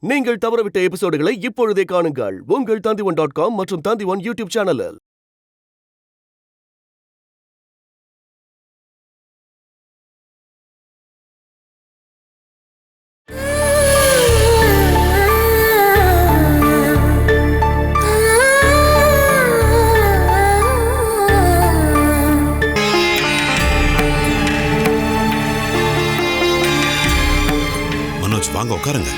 நீங்கள் தவறவிட்ட எபிசோடுகளை இப்பொழுதே காணுங்கள் உங்கள் Tandivan.com மற்றும் Tandivan யூடியூப் சேனலில். மனோஜ் வாங்க உட்காருங்க.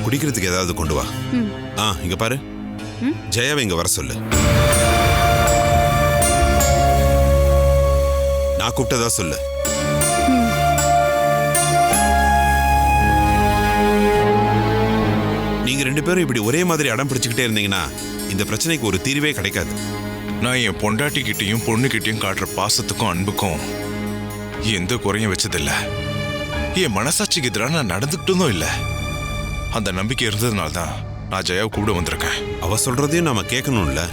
குடிக்கிறதுக்கு ஏதாவது கொண்டு வா. இங்க பாரு, ஜெயாவை இங்க வர சொல்லு. நான் கூப்பிட்டதா சொல்லு. நீங்க ரெண்டு பேரும் இப்படி ஒரே மாதிரி அடம் பிடிச்சுக்கிட்டே இருந்தீங்கன்னா இந்த பிரச்சனைக்கு ஒரு தீர்வே கிடைக்காது. நான் என் பொண்டாட்டிக்கிட்டையும் பொண்ணுகிட்டையும் காட்டுற பாசத்துக்கும் அன்புக்கும் எந்த குறையும் வச்சதில்லை. என் மனசாட்சிக்கு எதிராக நான் நடந்துக்கிட்டதும் இல்லை. அந்த நம்பிக்கை இருந்ததுனால தான் நான் ஜெயாவை கூப்பிட வந்திருக்கேன். அவ சொல்றதையும் நாம கேட்கணும்ல.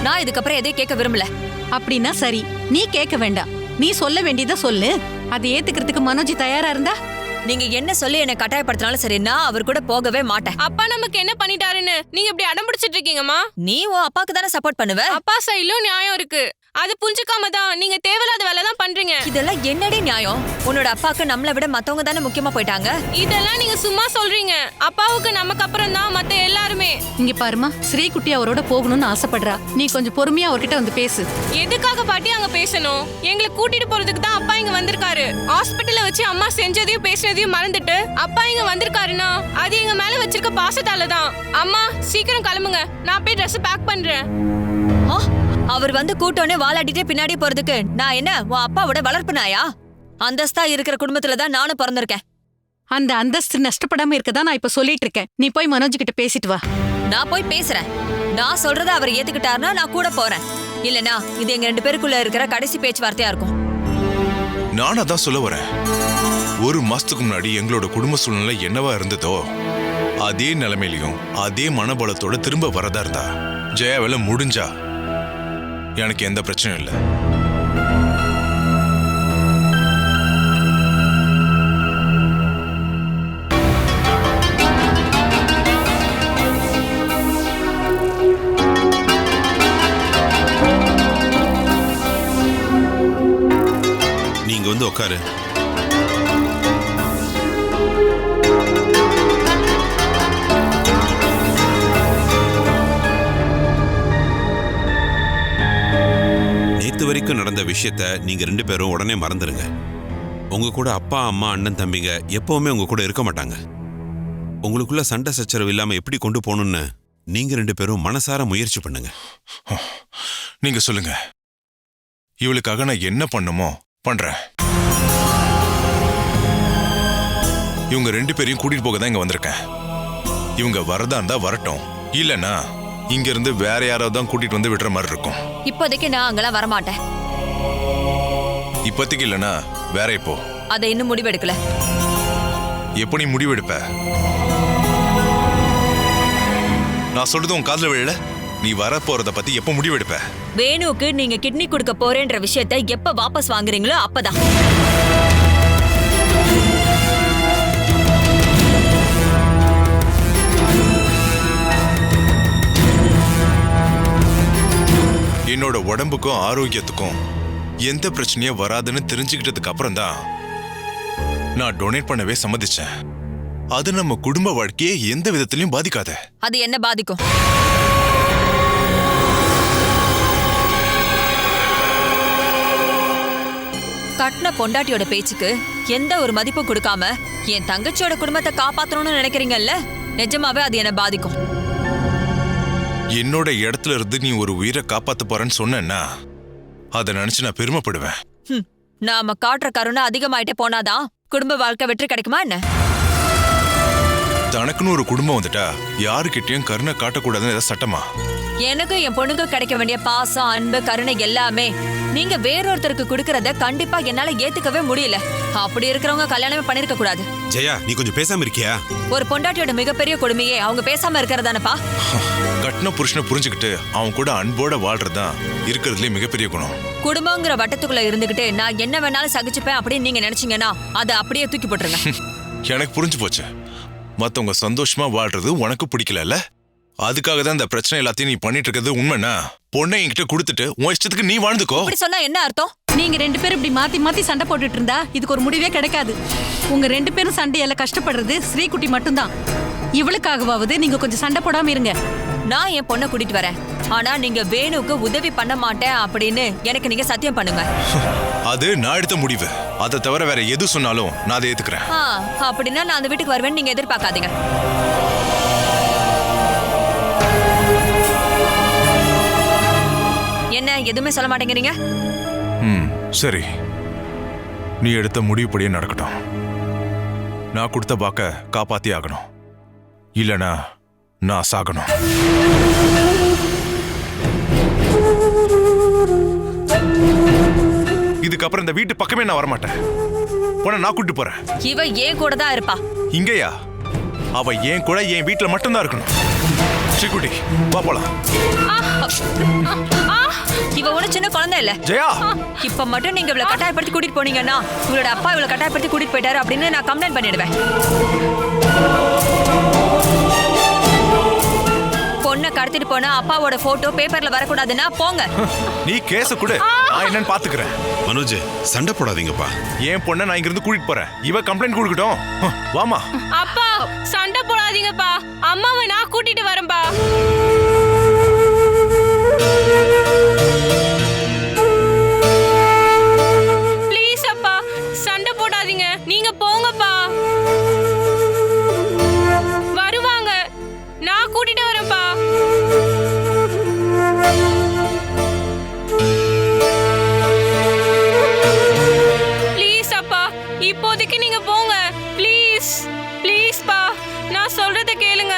நான் இதுக்கப்புறம் எதையும் கேட்க விரும்பல. அப்படின்னா சரி, நீ கேட்க வேண்டாம். நீ சொல்ல வேண்டியதை சொல்லு. அதை ஏத்துக்கிறதுக்கு மனோஜ் தயாரா இருந்தா நீங்க என்ன சொல்லி என்ன கட்டாயப்படுத்தினாலும் சரி, நான் அவர் கூட போகவே மாட்டேன். அப்பா நமக்கு என்ன பண்ணிட்டாருன்னு நீங்க இப்படி அடம் பிடிச்சிட்டு இருக்கீங்கம்மா. நீ உன் அப்பாக்கு தானே சப்போர்ட் பண்ணுவ. அப்பா சைடுல நியாயம் இருக்கு. அது புரிஞ்சுக்காம தான் நீங்க தேவையில்லாத வேலை தான் பண்றீங்க. இதெல்லாம் என்னடி நியாயம்? உன்னோட அப்பாக்கு நம்மளை விட மத்தவங்க தானே முக்கியமா போயிட்டாங்க. இதெல்லாம் நீங்க சும்மா சொல்றீங்க. அப்பாவுக்கு நமக்கு அப்புறம் தான் மத்த எல்லாருமே. இங்க பாருமா, ஸ்ரீகுட்டி அவரோட போகணும்னு ஆசைப்படுறா. நீ கொஞ்சம் பொறுமையா அவர்கிட்ட வந்து பேசு. எதுக்காக பாட்டி அங்க பேசணும்? எங்களை கூட்டிட்டு போறதுக்கு தான் அப்பா இங்க வந்திருக்காரு. ஹாஸ்பிட்டல்ல வச்சு அம்மா செஞ்சதையும் பேசினதையும் மறந்துட்டு அப்பா இங்க வந்திருக்காருன்னா அது எங்க மேல வச்சிருக்க பாசத்தால தான். அம்மா சீக்கிரம் கிளம்புங்க, நான் போய் ட்ரெஸ் பேக் பண்றேன். அவர் வந்து கூட்டோன்னு வாலாட்டிட்டே பின்னாடி போறதுக்கு நான் என்ன உன் அப்பாவோட வளர்ப்பு நாயா? அந்தஸ்தா இருக்கிற குடும்பத்துல தான் நானும் பிறந்திருக்கேன். அந்த அந்தஸ்து நஷ்டப்படாம இருக்கதான் நான் இப்ப சொல்லிட்டு இருக்கேன். நீ போய் மனோஜ் கிட்ட பேசிட்டு வா. நான் போய் பேசுறேன். நான் சொல்றத அவர் ஏத்துக்கிட்டாருன்னா நான் கூட போறேன். இல்லனா இது எங்க ரெண்டு பேருக்குள்ள இருக்கிற கடைசி பேச்சுவார்த்தையா இருக்கும். நான் அதான் சொல்ல வரேன். ஒரு மாசத்துக்கு முன்னாடி எங்களோட குடும்ப சூழ்நிலை என்னவா இருந்ததோ அதே நிலைமையிலையும் அதே மனபலத்தோட திரும்ப வரதா இருந்தா ஜெயா வேலை முடிஞ்சா எனக்கு எந்த பிரச்சனையும் இல்லை. நீங்க வந்து உட்காரு. நேத்து வரைக்கும் நடந்த விஷயத்த நீங்க ரெண்டு பேரும் உடனே மறந்துடுங்க. உங்க கூட அப்பா அம்மா அண்ணன் தம்பிங்க எப்பவுமே உங்க கூட இருக்க மாட்டாங்க. உங்களுக்குள்ள சண்டை சச்சரவு இல்லாம எப்படி கொண்டு போகணும்னு நீங்க ரெண்டு பேரும் மனசார முயற்சி பண்ணுங்க. நீங்க சொல்லுங்க, இவளுக்காக நான் என்ன பண்ணுமோ பண்றேன். இவங்க ரெண்டு பேரையும் கூட்டிட்டு போக தான் இங்க வந்திருக்கேன். இவங்க வரதா இருந்தா வரட்டும், இல்லனா இங்க இருந்து வேற யாராவது தான் கூட்டிட்டு வந்து விடுற மாதிரி இருக்கும். இப்போதைக்கு நான் அங்கெல்லாம் வரமாட்டேன். இப்போதைக்கு இல்லனா வேற எப்போ? அதை இன்னும் முடிவெடுக்கல. எப்போ நீ முடிவெடுப்ப? நான் சொல்றது உன் காதுல விழல. நீ வர போறத பத்தி எப்போ முடிவெடுப்ப? வேணுக்கு நீங்க கிட்னி கொடுக்க போறேன்ற விஷயத்தை எப்ப வாபஸ் வாங்குறீங்களோ அப்பதான். என்னோட உடம்புக்கும் ஆரோக்கியத்துக்கும் எந்த பிரச்சனையும் வராதுன்னு தெரிஞ்சுக்கிட்டதுக்கு அப்புறம் தான் நான் டொனேட் பண்ணவே சம்மதிச்சேன். அது நம்ம குடும்ப வாழ்க்கையை எந்த விதத்திலையும் பாதிக்காத. அது என்ன பாதிக்கும்? கட்டின பொண்டாட்டியோட பேச்சுக்கு எந்த ஒரு மதிப்பும் கொடுக்காம என் தங்கச்சியோட குடும்பத்தை காப்பாத்தணும்னு நினைக்கிறீங்கல்ல, நிஜமாவே அது என்ன பாதிக்கும். என்னோட இடத்துல இருந்து நீ ஒரு உயிரை காப்பாத்த போறேன்னு சொன்னா அதை நினைச்சு நான் பெருமைப்படுவேன். நாம காட்டுற கருணை அதிகமாயிட்டே போனாதான் குடும்ப வாழ்க்கை வெற்றி கிடைக்குமா என்ன? தனக்குன்னு ஒரு குடும்பம் வந்துட்டா யாருக்கிட்டையும் கருணை காட்டக்கூடாதுன்னு ஏதாவது சட்டமா? எனக்கும் என் பொண்ணுக்கும் கிடைக்க வேண்டிய பாசம், அன்பு, கருணை எல்லாமே நீங்க வேறொருத்தருக்கு கொடுக்கறத கண்டிப்பா என்னால ஏத்துக்கவே முடியல. அப்படி இருக்கிறவங்க கல்யாணமே பண்ணிருக்க கூடாது. ஜெயா, நீ கொஞ்சம் பேசாம இருக்கியா? ஒரு பொண்டாட்டியோட மிகப்பெரிய கொடுமையே அவங்க பேசாம இருக்கிறதானப்பா. கட்டின புருஷனை புரிஞ்சுக்கிட்டு அவன் கூட அன்போட வாழ்றதுதான் இருக்கிறதுலே மிகப்பெரிய குணம். குடும்பங்கிற வட்டத்துக்குள்ள இருந்துகிட்டு நான் என்ன வேணாலும் சகிச்சுப்பேன் அப்படின்னு நீங்க நினைச்சீங்கன்னா அதை அப்படியே தூக்கி போட்டுருங்க. எனக்கு புரிஞ்சு போச்சு. மத்தவங்க சந்தோஷமா வாழ்றது உனக்கு பிடிக்கல. அதுக்காக தான் இந்த பிரச்சனை எல்லாத்தையும் நீ பண்ணிட்டு இருக்கிறது. உண்மைனா பொண்ணை என்கிட்ட கொடுத்துட்டு உன் இஷ்டத்துக்கு நீ வாழ்ந்துக்கோ. அப்படி சொன்னா என்ன அர்த்தம்? நீங்க 2 பேரும் இப்படி மாத்தி மாத்தி சண்டை போட்டுட்டு இருந்தா இதுக்கு ஒரு முடிவே கிடைக்காது. உங்க 2 பேரும் சண்டையால கஷ்டப்படுறது ஸ்ரீகுட்டி மட்டும்தான். இவளுக்காகவாவது நீங்க கொஞ்சம் சண்டை போடாம இருங்க. நான் என் பொண்ணை கூட்டிட்டு வரேன். ஆனா நீங்க வேணுக்கு உதவி பண்ண மாட்டேன் அப்படின்னு எனக்கு நீங்க சத்தியம் பண்ணுங்க. அது நான் எடுத்த முடிவு. அதை தவிர வேற எது சொன்னாலும் நான் அதை ஏத்துக்கிறேன். அப்படின்னா நான் அந்த வீட்டுக்கு வருவேன்னு நீங்க எதிர்பார்க்காதீங்க. என்ன எதுவுமே சொல்ல மாட்டேங்கிறீங்க? சரி, நீ எடுத்த முடிவுப்படியே நடக்கட்டும். நான் கொடுத்த வாக்க காப்பாத்தி ஆகணும். இல்லனா நான் சாகணும். இதுக்கப்புறம் இந்த வீட்டு பக்கமே நான் வரமாட்டேன். போன நான் கூட்டிட்டு போறேன். இவ ஏன் கூட தான் இருப்பா. இங்கயா? அவ ஏன் கூட என் வீட்டுல மட்டும்தான் இருக்கணும். ஸ்ரீகுட்டி, வா போலாம். இவ ஒண்ணு சின்ன குழந்தை இல்ல ஜெயா. இப்ப மட்டும் நீங்க இவளை கட்டாயப்படுத்தி கூட்டிட்டு போனீங்கன்னா இவளோட அப்பா இவளை கட்டாயப்படுத்தி கூட்டிட்டு போயிட்டாரு அப்படின்னு நான் கம்ப்ளைண்ட் பண்ணிடுவேன். பொண்ணை கடத்திட்டு போனா அப்பாவோட போட்டோ பேப்பர்ல வரக்கூடாதுன்னா போங்க. நீ கேஸ கூட நான் என்னன்னு பாத்துக்கிறேன். மனோஜ், சண்டை போடாதீங்கப்பா. என் பொண்ணை நான் இங்க இருந்து கூட்டிட்டு போறேன். இவ கம்ப்ளைண்ட் கொடுக்கட்டும். வாமா. அப்பா சண்டை போடாதீங்கப்பா. அம்மாவை நான் கூட்டிட்டு வரேன்பா. ப்ளீஸ் அப்பா, சண்டை போடாதீங்க. நீங்க போங்கப்பா. வருவாங்க, நான் கூட்டிட்டு வரேன்பா. ப்ளீஸ் அப்பா, இப்போதைக்கு நீங்க போங்க. ப்ளீஸ் ப்ளீஸ் பா, நான் சொல்றத கேளுங்க.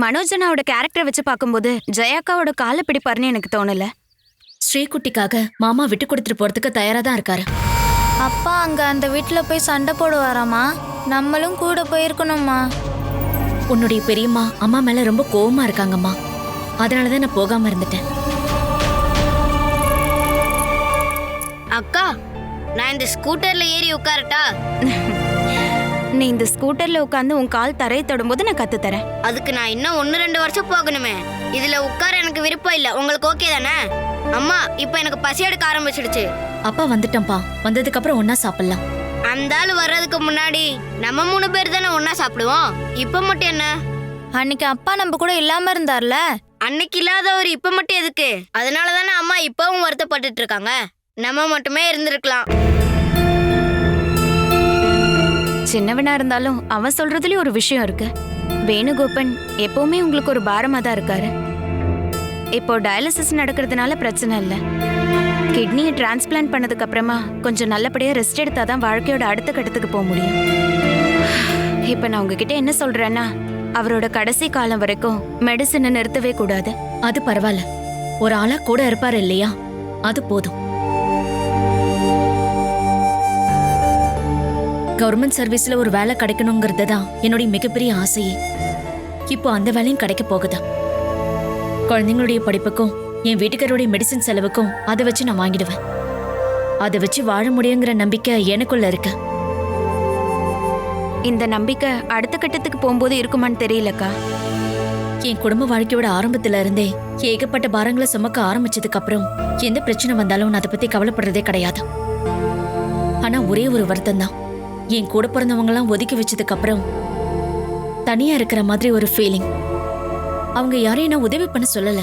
மனோஜனாவோட கேரக்டர் வச்சு பார்க்கும்போது ஜெயாக்காவோட காலை பிடிப்பாருன்னு எனக்கு தோணல. ஸ்ரீகுட்டிக்காக மாமா விட்டு கொடுத்துட்டு போறதுக்கு தயாரா தான் இருக்காரு. அப்பா அங்க அந்த வீட்டுல போய் சண்டை போடுவாராமா? நம்மளும் கூட போயிருக்கணும்மா. உன்னுடைய பெரியம்மா அம்மா மேல ரொம்ப கோவமா இருக்காங்கம்மா. அதனாலதான் நான் போகாம இருந்துட்டேன். அக்கா, நான் இந்த ஸ்கூட்டர்ல ஏறி உட்காரட்டா? நீ இந்த ஸ்கூட்டர்ல உட்காந்து உன் கால் தரையை தொடும்போது நான் கத்து தரேன். அதுக்கு நான் இன்னும் 1-2 வருஷம் போகணுமே. இதுல உட்கார எனக்கு விருப்பம் இல்ல. உங்களுக்கு ஓகே தானே? அம்மா, இப்ப எனக்கு பசி எடுக்க ஆரம்பிச்சிடுச்சு. அப்பா வந்துட்டேன்ப்பா. வந்ததுக்கு அப்புறம் ஒன்னா சாப்பிடலாம். அந்த ஆளு வர்றதுக்கு முன்னாடி நம்ம 3 பேர் தானே ஒன்னா சாப்பிடுவோம். இப்ப மட்டும் என்ன? அன்னைக்கு அப்பா நம்ம கூட இல்லாம இருந்தார்ல, அன்னைக்கு இல்லாதவர் இப்ப மட்டும் எதுக்கு? அதனால தானே அம்மா இப்பவும் வருத்தப்பட்டுட்டு இருக்காங்க. நம்ம மட்டுமே இருந்திருக்கலாம். சின்னவனா இருந்தாலும் அவன் சொல்றதுலயும் ஒரு விஷயம் இருக்கு. வேணுகோபன் எப்பவுமே உங்களுக்கு ஒரு பாரமா தான் இருக்காரு. இப்போ டயாலிசிஸ் நடக்கிறதுனால பிரச்சனை இல்லை. கிட்னியை டிரான்ஸ்பிளான்ட் பண்ணதுக்கு அப்புறமா கொஞ்சம் நல்லபடியா ரெஸ்ட் எடுத்தாதான் வாழ்க்கையோட அடுத்த கட்டத்துக்கு போக முடியும். இப்ப நான் உங்ககிட்ட என்ன சொல்றேன்னா, அவரோட கடைசி காலம் வரைக்கும் மெடிசனை நிறுத்தவே கூடாது. அது பரவாயில்ல, ஒரு ஆளா கூட இருப்பாரு இல்லையா, அது போதும். கவர்மெண்ட் சர்வீஸ்ல ஒரு வேலை கிடைக்கணுங்கிறது தான் என்னுடைய மிகப்பெரிய ஆசையே. இப்போ அந்த வேலையும் கிடைக்க போகுது. குழந்தைங்களுடைய படிப்புக்கும் என் வீட்டுக்காரோடைய மெடிசன் செலவுக்கும் அதை வச்சு நான் வாங்கிடுவேன். அதை வச்சு வாழ முடியுங்கிற நம்பிக்கை எனக்குள்ள இருக்கு. இந்த நம்பிக்கை அடுத்த கட்டத்துக்கு போகும்போது இருக்குமான்னு தெரியலக்கா. என் குடும்ப வாழ்க்கையோட ஆரம்பத்துல இருந்தே ஏகப்பட்ட பாரங்களை சுமக்க ஆரம்பிச்சதுக்கு அப்புறம் எந்த பிரச்சனை வந்தாலும் நான் அதை பத்தி கவலைப்படுறதே கிடையாது. ஆனா ஒரே ஒரு வருத்தம் தான், என் கூட பிறந்தவங்கலாம் ஒதுக்கி வச்சதுக்கு அப்புறம் தனியா இருக்கிற மாதிரி ஒரு ஃபீலிங். அவங்க யாரையும் நான் உதவி பண்ண சொல்லல,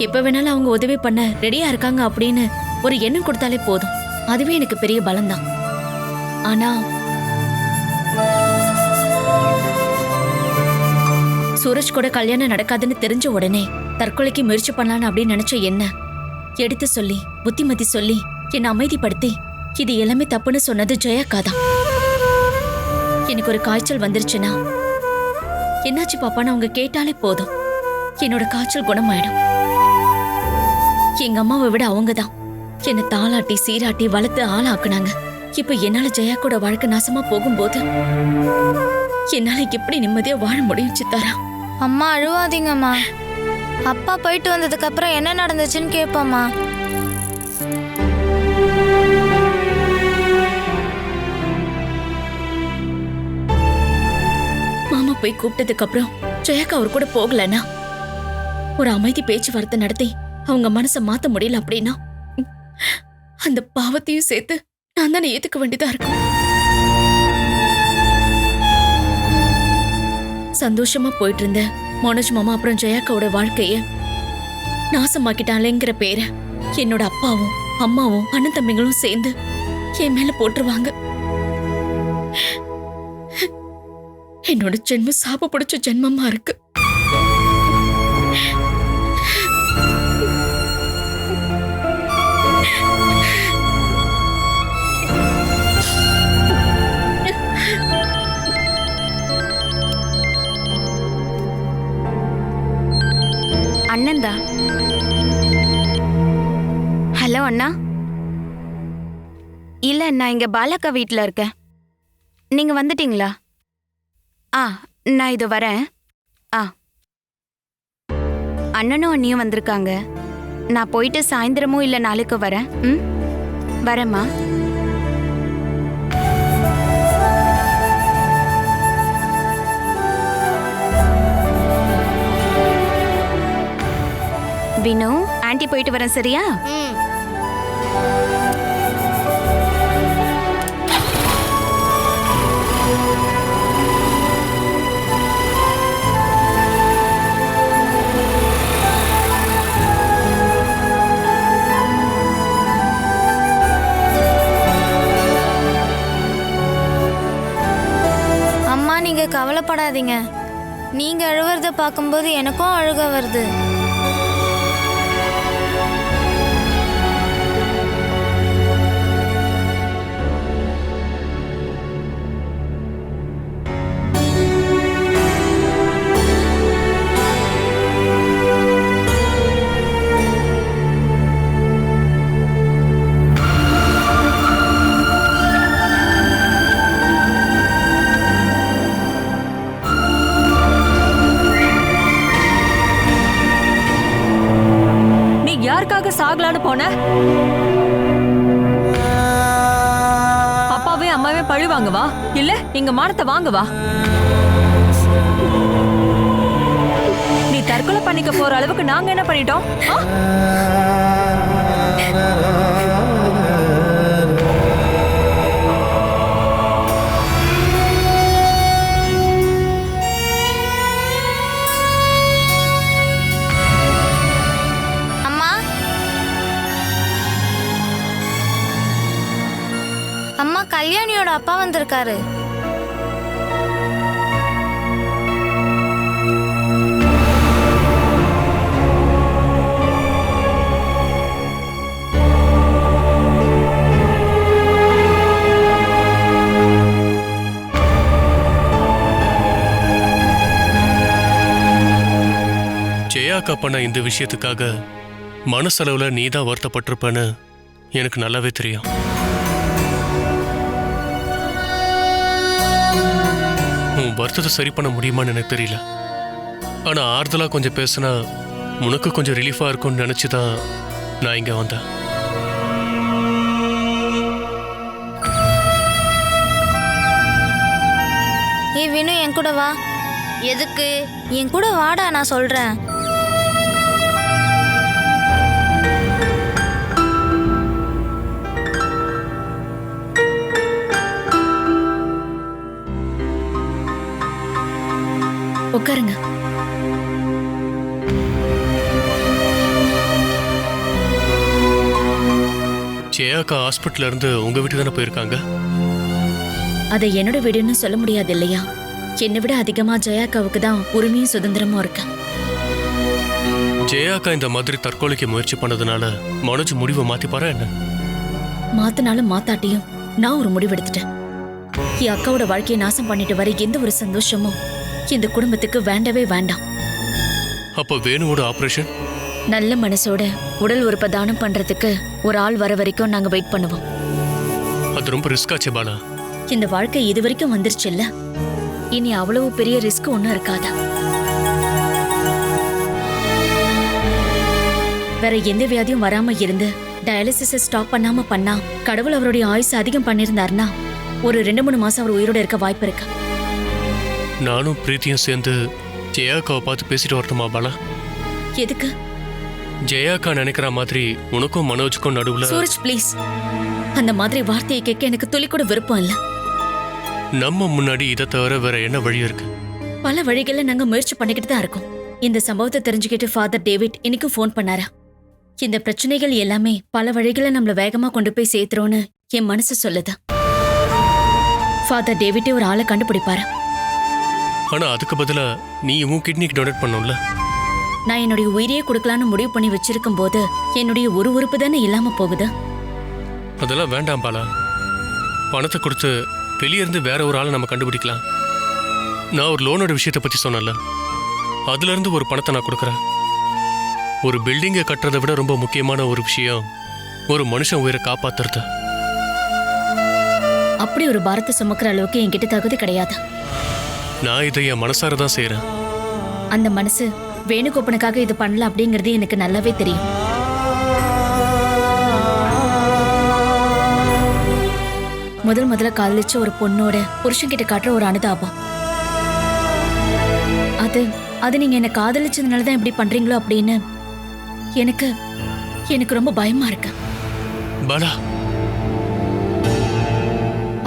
எப்ப வேணாலும் அவங்க உதவி பண்ண ரெடியா இருக்காங்க அப்படின்னு ஒரு எண்ணம் கொடுத்தாலே போதும். அதுவே எனக்கு பெரிய பலம்தான். ஆனா சூரஜ் கூட கல்யாணம் நடக்காதுன்னு தெரிஞ்ச உடனே தற்கொலைக்கு முயற்சி பண்ணலான்னு அப்படின்னு நினைச்ச என்ன எடுத்து சொல்லி புத்திமதி சொல்லி என்னை அமைதிப்படுத்தி இது எல்லாமே தப்புன்னு சொன்னது ஜெயாக்கா தான். எனக்கு ஒரு காய்ச்சல் வந்துருச்சுன்னா என்னாச்சு பாப்பான்னு அவங்க கேட்டாலே போதும், என்னோட காய்ச்சல் குணமாயிடும். எங்க அம்மாவை விட அவங்க தான் என்னை தாளாட்டி சீராட்டி வளர்த்து ஆளாக்குனாங்க. இப்ப என்னால ஜெயாக்கோட வாழ்க்கை நாசமா போகும்போது என்னால எப்படி நிம்மதியா வாழ முடியும் சித்தாரா? அம்மா அழுவாதீங்கம்மா. அப்பா போயிட்டு வந்ததுக்கு அப்புறம் என்ன நடந்துச்சுன்னு கேட்போம்மா. மாமா போய் கூப்பிட்டதுக்கு அப்புறம் ஜெயாக்கா அவர் கூட போகலன்னா, ஒரு அமைதி பேச்சுவார்த்தை நடத்தி அவங்க மனசை மாத்த முடியல அப்படின்னா அந்த பாவத்தையும் சேர்த்து நான் தானே ஏத்துக்க வேண்டியதா இருக்கும். சந்தோஷமா போயிட்டு இருந்த மனோஜ் மாமா அப்புறம் ஜெயாக்காவோட வாழ்க்கைய நாசமாக்கிட்டாலேங்கிற பேரை என்னோட அப்பாவும் அம்மாவும் அண்ணன் தம்பிங்களும் சேர்ந்து என் மேல போட்டுருவாங்க. என்னோட ஜென்மம் சாப பிடிச்ச ஜென்மமா இருக்கு. அண்ணன்தா. ஹலோ அண்ணா. இல்ல, நான் இங்க பாலாக்கா வீட்ல இருக்கேன். நீங்க வந்துட்டீங்களா? நான் இது வரேன். அண்ணனும் அண்ணியும் வந்திருக்காங்க. நான் போயிட்டு சாயந்தரமும் இல்ல நாளைக்கு வரேன். வரேம்மா. வினு, ஆன்ட்டி போயிட்டு வரேன், சரியா? அம்மா நீங்க கவலைப்படாதீங்க. நீங்க அழுவுறத பார்க்கும்போது எனக்கும் அழுக வருது. யாருக்காக சாகலான்னு போன? அப்பாவே அம்மாவே பழி வாங்குவா, இல்ல எங்க மானத்தை வாங்குவா? நீ தற்கொலை பண்ணிக்க போற அளவுக்கு நாங்க என்ன பண்ணிட்டோம்? கல்யாணியோட அப்பா வந்திருக்காரு. ஜெயாக்கா பண்ண இந்த விஷயத்துக்காக மனசளவுல நீ தான் வருத்தப்பட்டிருப்பேன்னு எனக்கு நல்லாவே தெரியும். உன் வருத்தத்தை சரி பண்ண முடியுமான்னு எனக்கு தெரியல. ஆனா ஆறுதலா கொஞ்சம் பேசினா உனக்கு கொஞ்சம் ரிலீஃபா இருக்கும்னு நினைச்சுதான் நான் இங்க வந்தேன். வினு என் கூட வா. எதுக்கு? என் கூட வாடா, நான் சொல்றேன். உட்காருங்க. ஜெயாக்கா ஹாஸ்பிட்டல்ல இருந்து உங்க வீட்டுக்கு தானே போயிருக்காங்க? அதை என்னோட வீடுன்னு சொல்ல முடியாது இல்லையா? என்னை விட அதிகமா ஜெயாக்காவுக்கு தான் உரிமையும் சுதந்திரமும் இருக்கு. ஜெயாக்கா இந்த மாதிரி தற்கொலைக்கு முயற்சி பண்ணதுனால மனோஜ் முடிவை மாத்திப்பாரா என்ன? மாத்தினாலும் மாத்தாட்டியும் நான் ஒரு முடிவெடுத்துட்டேன். என் அக்காவோட வாழ்க்கையை நாசம் பண்ணிட்டு வர எந்த ஒரு சந்தோஷமும் இந்த குடும்பத்துக்கு வேண்டவே வேண்டாம். அப்ப வேணுவோட ஆபரேஷன்? நல்ல மனசோட உடல் உறுப்பை தானம் பண்றதுக்கு ஒரு ஆள் வர வரைக்கும் நாங்க வெயிட் பண்ணுவோம். அது ரொம்ப ரிஸ்க் ஆச்சே பாலா. இந்த வாழ்க்கை இது வரைக்கும் வந்துருச்சு இல்ல, இனி அவ்வளவு பெரிய ரிஸ்க் ஒன்றும் இருக்காதா? வேற எந்த வியாதியும் வராம இருந்து டயாலிசிஸை ஸ்டாப் பண்ணாம பண்ணா கடவுள் அவருடைய ஆயுசு அதிகம் பண்ணியிருந்தாருன்னா ஒரு 2-3 மாசம் அவர் உயிரோட இருக்க வாய்ப்பு இருக்கு. நானும் பிரீத்தியும் சேர்ந்து ஜெயாக்காவை பார்த்து பேசிட்டு வரட்டுமா பாலா? எதுக்கு? ஜெயாக்கா நினைக்கிற மாதிரி உனக்கும் மனோஜுக்கும் நடுவுல. சூரஜ் ப்ளீஸ், அந்த மாதிரி வார்த்தையை கேட்க எனக்கு துளி கூட விருப்பம் இல்ல. நம்ம முன்னாடி இதை தவிர வேற என்ன வழி இருக்கு? பல வழிகள்ல நாங்க முயற்சி பண்ணிக்கிட்டு தான் இருக்கோம். இந்த சம்பவத்தை தெரிஞ்சுக்கிட்டு ஃபாதர் டேவிட் இன்னைக்கும் ஃபோன் பண்ணாரா. இந்த பிரச்சனைகள் எல்லாமே பல வழிகளை நம்மள வேகமா கொண்டு போய் சேர்த்துறோன்னு என் மனசு சொல்லுது. ஃபாதர் டேவிட்டே ஒரு ஆளை கண்டுபிடிப்பாரு. ஆனா அதுக்கு பதிலா நீ உன் கிட்னிக்கு டொனேட் பண்ணணும்ல. நான் என்னுடைய உயிரையே கொடுக்கலான்னு முடிவு பண்ணி வச்சிருக்கும் போது என்னுடைய ஒரு உறுப்பு தானே இல்லாம போகுது. அதெல்லாம் வேண்டாம் பாலா. பணத்தை கொடுத்து வெளியே இருந்து வேற ஒரு ஆளை நம்ம கண்டுபிடிக்கலாம். நான் ஒரு லோனோட விஷயத்தை பத்தி சொன்னல, அதுல இருந்து ஒரு பணத்தை நான் கொடுக்குறேன். ஒரு பில்டிங்கை கட்டுறதை விட ரொம்ப முக்கியமான ஒரு விஷயம் ஒரு மனுஷன் உயிரை காப்பாத்துறது. அப்படி ஒரு பாரத்தை சுமக்கிற அளவுக்கு என்கிட்ட தகுதி கிடையாது. நான் இதை என் மனசார தான் செய்யறேன். அந்த மனசு வேணுகோப்பனுக்காக இது பண்ணல அப்படிங்கிறது எனக்கு நல்லாவே தெரியும். முதல்ல காதலிச்ச ஒரு பொண்ணோட புருஷன்கிட்ட காட்டுற ஒரு அனுதாபம், அது நீங்க என்ன காதலிச்சதுனாலதான் இப்படி பண்றீங்களோ அப்படின்னு எனக்கு ரொம்ப பயமா இருக்கு. பாலா,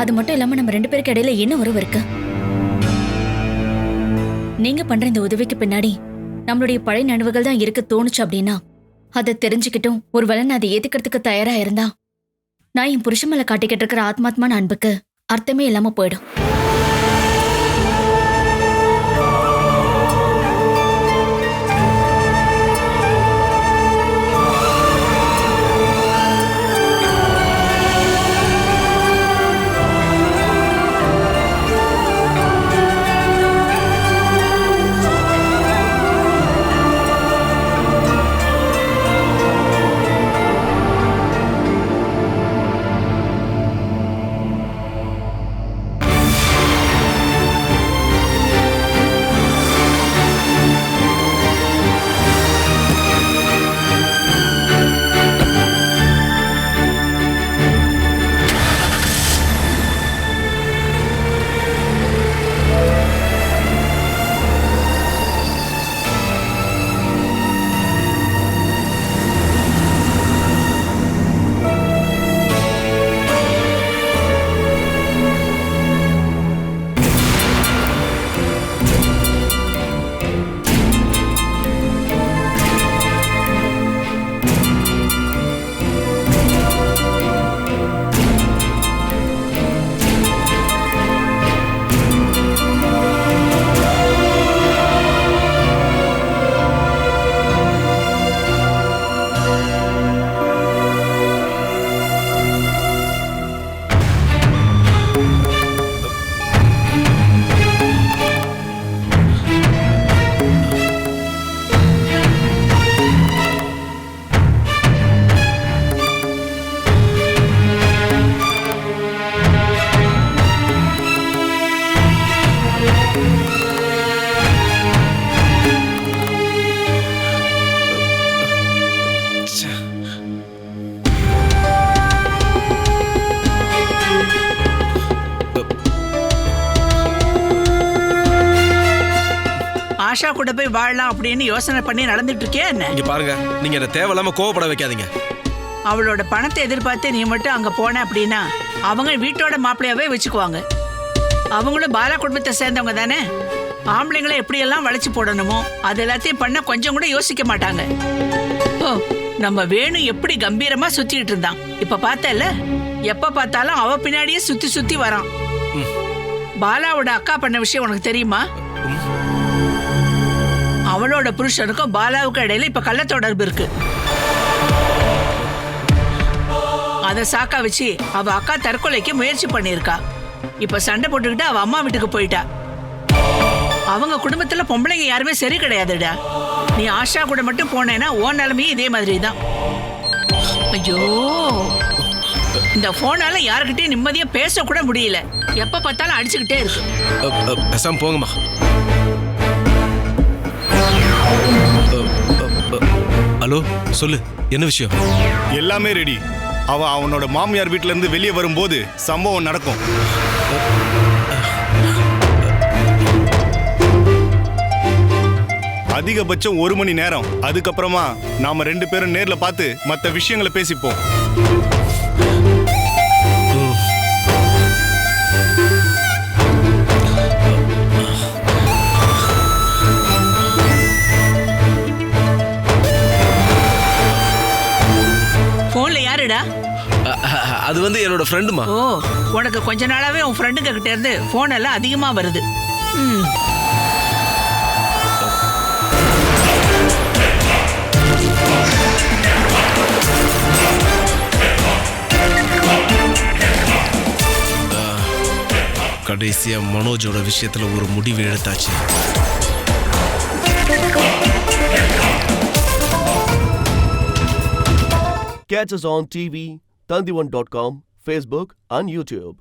அது மட்டும் இல்லாம நம்ம 2 பேருக்கு இடையில என்ன உறவு இருக்கு? நீங்க பண்ற இந்த உதவிக்கு பின்னாடி நம்மளுடைய பழைய நினைவுகள் தான் இருக்க தோணுச்சு அப்படின்னா அதை தெரிஞ்சுக்கிட்டும் ஒருவேளை நான் அதை ஏத்துக்கிறதுக்கு தயாரா இருந்தா நான் என் புருஷன் மேல காட்டிக்கிட்டு இருக்கிற ஆத்மாத்மான அன்புக்கு அர்த்தமே இல்லாம போயிடும். ஆஷா கூட போய் வாழலாம் அப்படின்னு யோசனை பண்ணி நடந்துட்டு இருக்கியா என்ன? இங்க பாருங்க, நீங்க என்ன தேவையில்லாம கோவப்பட வைக்காதீங்க. அவளோட பணத்தை எதிர்பார்த்து நீ மட்டும் அங்க போன அப்படின்னா அவங்க வீட்டோட மாப்பிள்ளையாவே வச்சுக்குவாங்க. அவங்களும் பாலா குடும்பத்தை சேர்ந்தவங்க தானே. ஆம்பளைங்களை எப்படியெல்லாம் வளைச்சு போடணுமோ அது எல்லாத்தையும் பண்ண கொஞ்சம் கூட யோசிக்க மாட்டாங்க. ஓ, நம்ம வேணு எப்படி கம்பீரமா சுத்திட்டு இருந்தான். இப்ப பார்த்தல, எப்ப பார்த்தாலும் அவ பின்னாடியே சுத்தி சுத்தி வரான். பாலாவோட அக்கா பண்ண விஷயம் உனக்கு தெரியுமா? அவளோட புருஷனுக்கும் பாலாவுக்கும் இடையில இப்ப கள்ள தொடர்பு இருக்கு. அத சாக்கா வச்சு அவ அக்கா தற்கொலைக்கு முயற்சி பண்ணிருக்கா. இப்ப சண்டை போட்டுக்கிட்டு அவ அம்மா வீட்டுக்கு போயிட்டா. அவங்க குடும்பத்துல பொம்பளைங்க யாருமே சரி கிடையாதுடா. நீ ஆஷா கூட மட்டும் போனேன்னா உன் நிலைமையும் இதே மாதிரி தான். ஐயோ, இந்த போனால யாருக்கிட்டையும் நிம்மதியா பேச கூட முடியல. எப்ப பார்த்தாலும் அடிச்சுக்கிட்டே இருக்கு. பேசாம போங்கம்மா. ஹலோ, சொல்லு, என்ன விஷயம்? எல்லாமே ரெடி. அவன் அவனோட மாமியார் வீட்டுல இருந்து வெளியே வரும்போது சம்பவம் நடக்கும். அதிகபட்சம் 1 மணி நேரம். அதுக்கப்புறமா நாம 2 பேரும் நேர்ல பார்த்து மற்ற விஷயங்களை பேசிப்போம். போன்ல யாருடா? அது வந்து என்னோட ஃப்ரெண்டுமா. ஓ, உனக்கு கொஞ்ச நாளாவே உன் ஃப்ரெண்டுங்க கிட்ட இருந்து போன் எல்லாம் அதிகமா வருது. கடைசியா மனோஜோட விஷயத்துல ஒரு முடிவு எடுத்தாச்சு. Catch us on TV, Tandivan.com, Facebook and YouTube.